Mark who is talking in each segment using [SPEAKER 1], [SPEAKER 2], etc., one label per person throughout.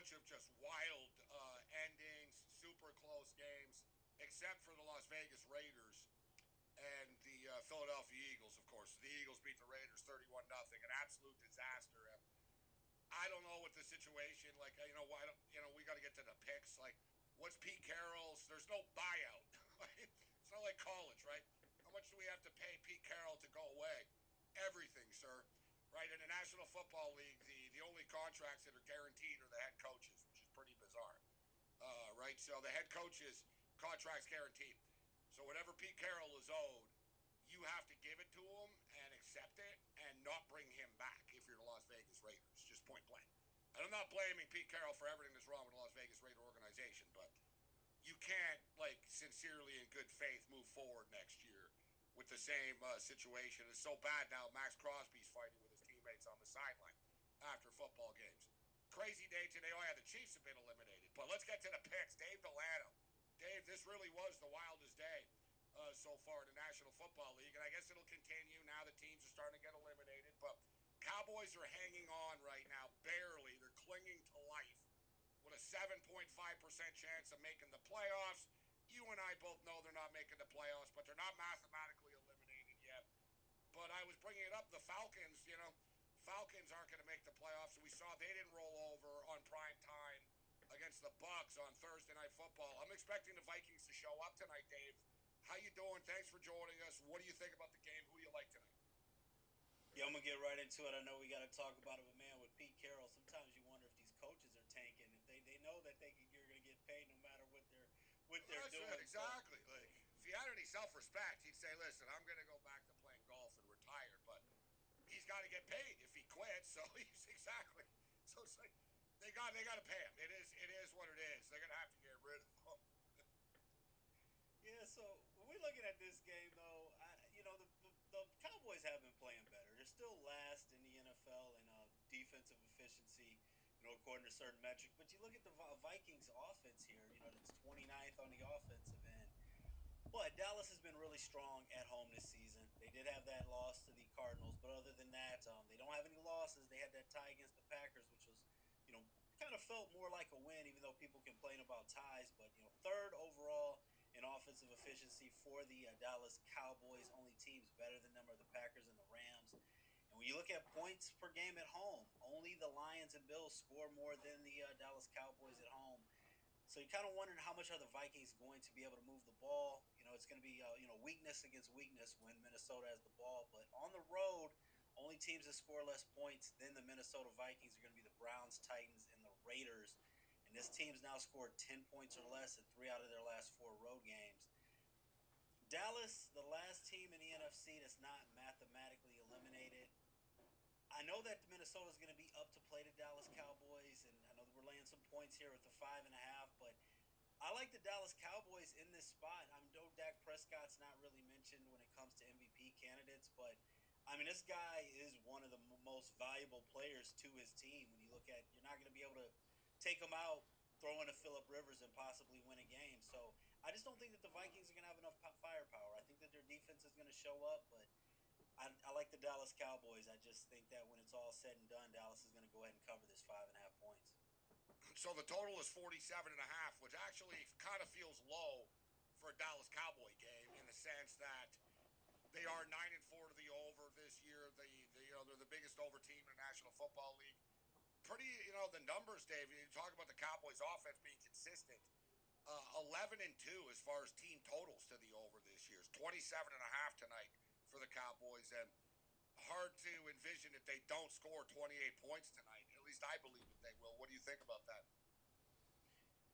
[SPEAKER 1] bunch of just wild endings, super close games, except for the Las Vegas Raiders and the Philadelphia Eagles, of course. The Eagles beat the Raiders 31 nothing, an absolute disaster. And I don't know what the situation. Like, why don't we got to get to the picks. Like, what's Pete Carroll's? There's no buyout. It's not like college, right? How much do we have to pay Pete Carroll to go away? Everything, sir. Right, in the National Football League, the only contracts that are guaranteed are the head coaches, which is pretty bizarre. Right, so the head coaches contracts guaranteed. So whatever Pete Carroll is owed, you have to give it to him and accept it and not bring him back if you're the Las Vegas Raiders, just point blank. And I'm not blaming Pete Carroll for everything that's wrong with the Las Vegas Raider organization, but you can't, like, sincerely in good faith move forward next year with the same situation. It's so bad now. Max Crosby's fighting with his teammates on the sideline after football games. Crazy day today. Oh, yeah, the Chiefs have been eliminated. But let's get to the picks. Dave Delano. Dave, this really was the wildest day so far in the National Football League, and I guess it'll continue now that teams are starting to get eliminated. But Cowboys are hanging on right now, barely. They're clinging to life with a 7.5% chance of making the playoffs. You and I both know they're not making the playoffs, but they're not mathematically eliminated yet. But I was bringing it up, the Falcons, Falcons aren't going to make the playoffs. We saw they didn't roll over on prime time against the Bucks on Thursday Night Football. I'm expecting the Vikings to show up tonight, Dave. How you doing? Thanks for joining us. What do you think about the game? Who do you like tonight?
[SPEAKER 2] Yeah, I'm gonna get right into it. I know we got to talk about it, but man, with Pete Carroll, sometimes you wonder if these coaches are tanking. If they know that you're gonna get paid no matter what they're
[SPEAKER 1] That's
[SPEAKER 2] doing.
[SPEAKER 1] it, exactly. Like, if he had any self-respect, he'd say, "Listen, I'm going to go back to playing golf and retire." But he's got to get paid if he quits. So he's exactly. So it's like they got to pay him. It is what it is. They're going to have to get rid of him.
[SPEAKER 2] Yeah, so when we're looking at this game, though, the Cowboys have been playing better. They're still last in the NFL in defensive efficiency, according to certain metrics. But you look at the Vikings offense here, that's 29th on the offensive end. But Dallas has been really strong at home this season. They did have that loss to the Cardinals, but other than that, they don't have any losses. They had that tie against the Packers, which was, you know, kind of felt more like a win, even though people complain about ties. But, third overall in offensive efficiency for the Dallas Cowboys. Only teams better than them are the Packers and the Rams. And when you look at points per game at home, only the Lions and Bills score more than the Dallas Cowboys at home. So you're kind of wondering how much are the Vikings going to be able to move the ball. It's going to be weakness against weakness when Minnesota has the ball. But on the road, only teams that score less points than the Minnesota Vikings are going to be the Browns, Titans, and the Raiders. And this team's now scored 10 points or less in 3 out of their last 4 road games. Dallas, the last team in the NFC that's not mathematically eliminated. I know that Minnesota is going to be up to play the Dallas Cowboys, and I know that we're laying some points here with the 5.5, but I like the Dallas Cowboys in this spot. I know Dak Prescott's not really mentioned when it comes to MVP candidates, but I mean, this guy is one of the most valuable players to his team. When you look at, you're not going to be able to take him out, throw in a Phillip Rivers, and possibly win a game. So I just don't think that the Vikings are going to have enough firepower. I think that their defense is going to show up, but I like the Dallas Cowboys. I just think that when it's all said and done, Dallas is going to go ahead and cover this 5.5 points.
[SPEAKER 1] So the total is 47.5, which actually kind of feels low for a Dallas Cowboy game in the sense that they are 9-4 to the over this year. They're the biggest over team in the National Football League. Pretty, the numbers, Dave. You talk about the Cowboys' offense being consistent. 11-2 as far as team totals to the over this year. It's 27.5 tonight for the Cowboys, and hard to envision that they don't score 28 points tonight. At least I believe that they will. What do you think about that?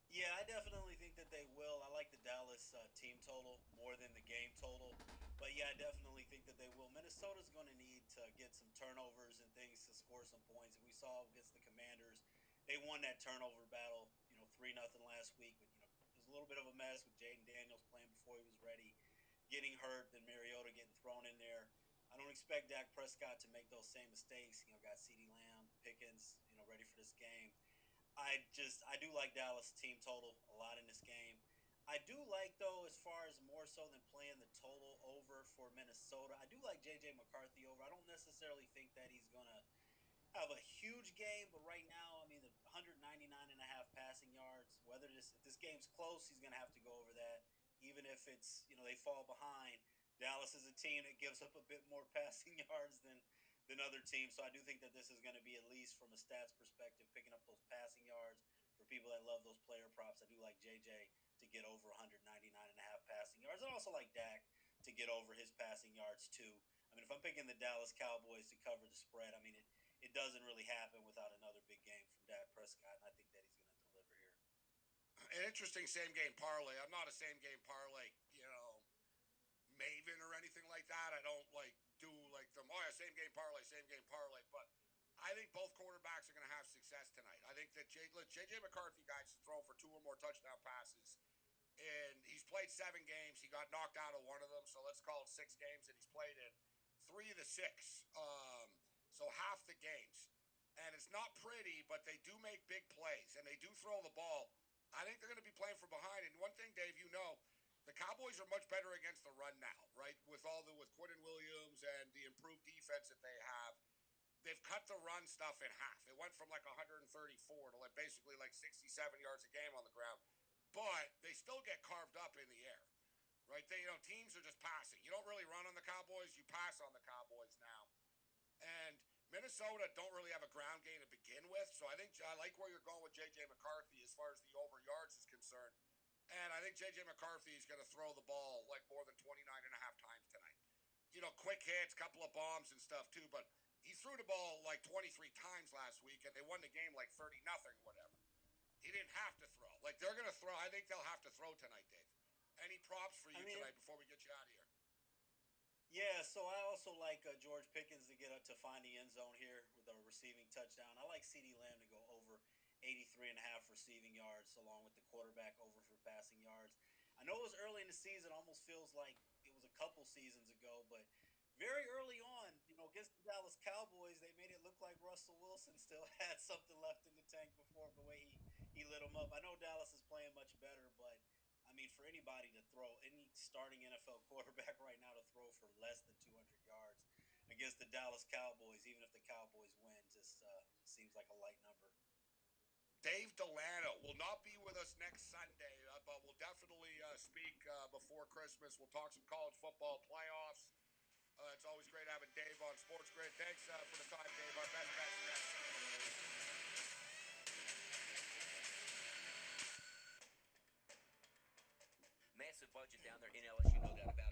[SPEAKER 2] Yeah, I definitely think that they will. I like the Dallas team total more than the game total. But yeah, I definitely think that they will. Minnesota's going to need to get some turnovers and things to score some points. And we saw against the Commanders, they won that turnover battle, 3-0 last week. But, it was a little bit of a mess with Jaden Daniels playing before he was ready, getting hurt, then Mariota getting thrown in there. I don't expect Dak Prescott to make those same mistakes. Got CeeDee Lamb, Pickens, ready for this game. I do like Dallas team total a lot in this game. I do like, though, as far as more so than playing the total over for Minnesota, I do like J.J. McCarthy over. I don't necessarily think that he's going to have a huge game, but right now, I mean, the 199 and a half passing yards. Whether this if this game's close, he's going to have to go over that. Even if it's they fall behind. Dallas is a team that gives up a bit more passing yards than other teams. So I do think that this is going to be, at least from a stats perspective, picking up those passing yards for people that love those player props. I do like JJ to get over 199 and a half passing yards, and also like Dak to get over his passing yards too. I mean, if I'm picking the Dallas Cowboys to cover the spread, I mean it doesn't really happen without another big game from Dak Prescott, and I think that he's going to deliver here.
[SPEAKER 1] An interesting same game parlay. I'm not a same game parlay, maven or anything like that. I don't do like them. Oh yeah, same game parlay. But I think both quarterbacks are going to have success tonight. I think that JJ McCarthy guys to throw for two or more touchdown passes, and he's played 7 games. He got knocked out of one of them, so let's call it 6 games that he's played in. 3 of the 6, so half the games. And it's not pretty, but they do make big plays and they do throw the ball. I think they're going to be playing from behind. And one thing, Dave, the Cowboys are much better against the run now, right? With Quinton Williams and the improved defense that they have, they've cut the run stuff in half. It went from like 134 to basically like 67 yards a game on the ground, but they still get carved up in the air, right? Teams are just passing. You don't really run on the Cowboys; you pass on the Cowboys now. And Minnesota don't really have a ground game to begin with, so I like where you're going with JJ McCarthy as far as the over yards is concerned. And I think JJ McCarthy is going to throw the ball like more than 29 and a half times tonight. Quick hits, couple of bombs and stuff too, but he threw the ball like 23 times last week and they won the game like 30 nothing whatever. He didn't have to throw. Like they're going to throw. I think they'll have to throw tonight, Dave. Any props for
[SPEAKER 2] I
[SPEAKER 1] you
[SPEAKER 2] mean,
[SPEAKER 1] tonight before we get you out of here?
[SPEAKER 2] yeah, so I also like George Pickens to get up to find the end zone here with a receiving touchdown. I like CeeDee Lamb to go over 83 and a half receiving yards, along with the quarterback over for passing yards. I know it was early in the season, almost feels like it was a couple seasons ago, but very early on, against the Dallas Cowboys, they made it look like Russell Wilson still had something left in the tank before the way he lit them up. I know Dallas is playing much better, but I mean, for anybody to throw, any starting NFL quarterback right now to throw for less than 200 yards against the Dallas Cowboys, even if the Cowboys win, just seems like a light number.
[SPEAKER 1] Dave Delano will not be with us next Sunday, but we'll definitely speak before Christmas. We'll talk some college football playoffs. It's always great having Dave on Sports Grid. Thanks for the time, Dave. Our best bets next season. Massive budget down there in LSU, no doubt about it.